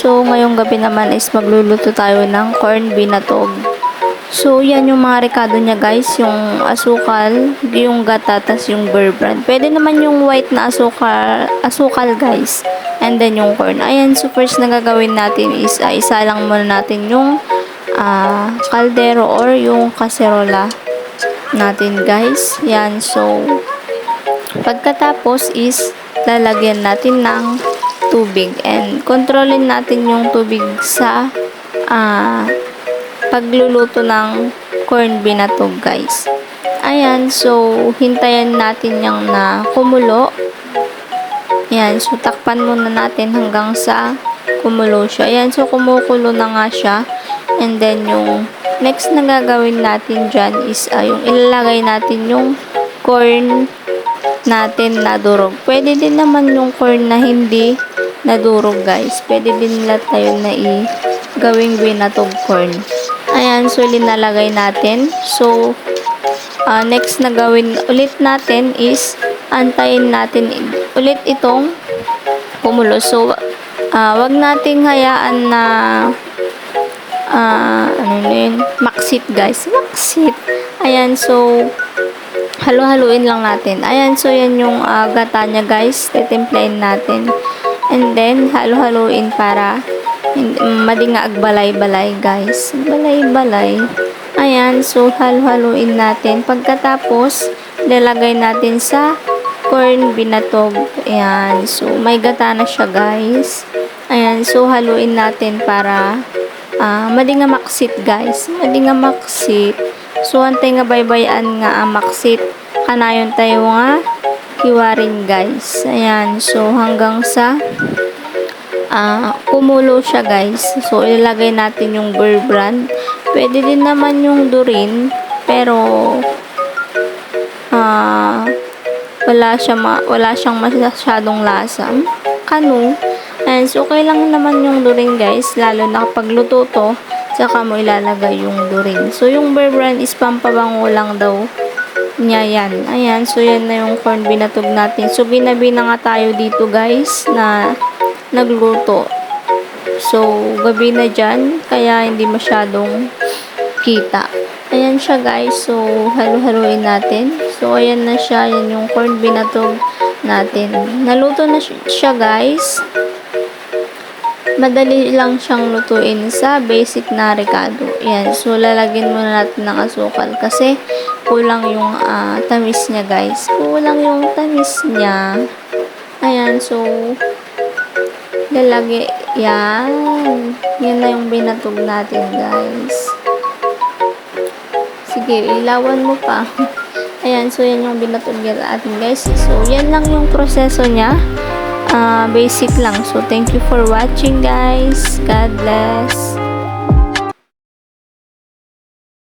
So, ngayong gabi naman is magluluto tayo ng corn binatog. So, yan yung mga rekado niya guys, yung asukal, yung gata, tas yung bear brand. Pwede naman yung white na asukal guys. And then yung corn. Ayan, so first na gagawin natin is isa lang muna natin yung kaldero or yung kaserola natin guys. Yan, so pagkatapos is lalagyan natin ng tubig and kontrolin natin yung tubig sa pagluluto ng corn binatog guys. Ayan, so hintayin natin yung na kumulo. Ayan, so takpan muna natin hanggang sa kumulo siya. Ayan, so kumukulo na nga siya. And then yung next na gagawin natin dyan is yung ilalagay natin yung corn natin na durog. Pwede din naman yung corn na hindi nadurog guys. Pwede din nila tayo na gawing binatog corn. Ayan, so linalagay natin. So, next na gawin ulit natin is antayin natin ulit itong kumulo. So, wag nating hayaan na maksit guys. Maksit. Ayan, so halo-haluin lang natin. Ayan, so yan yung gata niya guys. Titimplahin natin. And then, halo-haluin para madingaag balay-balay guys. Balay-balay. Ayan, so halo-haluin natin. Pagkatapos, lalagay natin sa corn binatog. Ayan, so may gata na siya guys. Ayan, so haluin natin para madingamaksit guys. Madingamaksit. So, antay nga baybayan nga maksit. Kanayon tayo nga kiwarin guys. Ayan, so hanggang sa kumulo siya guys. So, ilalagay natin yung bear brand. Pwede din naman yung durin. Pero, wala siyang masyadong lasa. Kanu. And so, okay lang naman yung durin guys. Lalo na kapag luto to, saka mo ilalagay yung durin. So, yung bear brand is pampabango lang daw niya yan. Ayan, so yan na yung corn binatog natin. So, binabi na nga tayo dito guys na nagluto. So, gabi na dyan, kaya hindi masyadong kita. Ayan siya guys. So, halo-haluin natin. So, ayan na siya. Yan yung corn binatog natin. Naluto na siya guys. Madali lang siyang lutuin sa basic na rekado. Ayan. So, lalagyan muna natin ng asukal kasi kulang yung tamis niya guys. Kulang yung tamis niya. Ayan. So, lalagay. Yan. Yan na yung binatog natin guys. Sige, ilawan mo pa. Ayan. So, yan yung binatog natin guys. So, yan lang yung proseso niya. Basic lang. So, thank you for watching guys. God bless.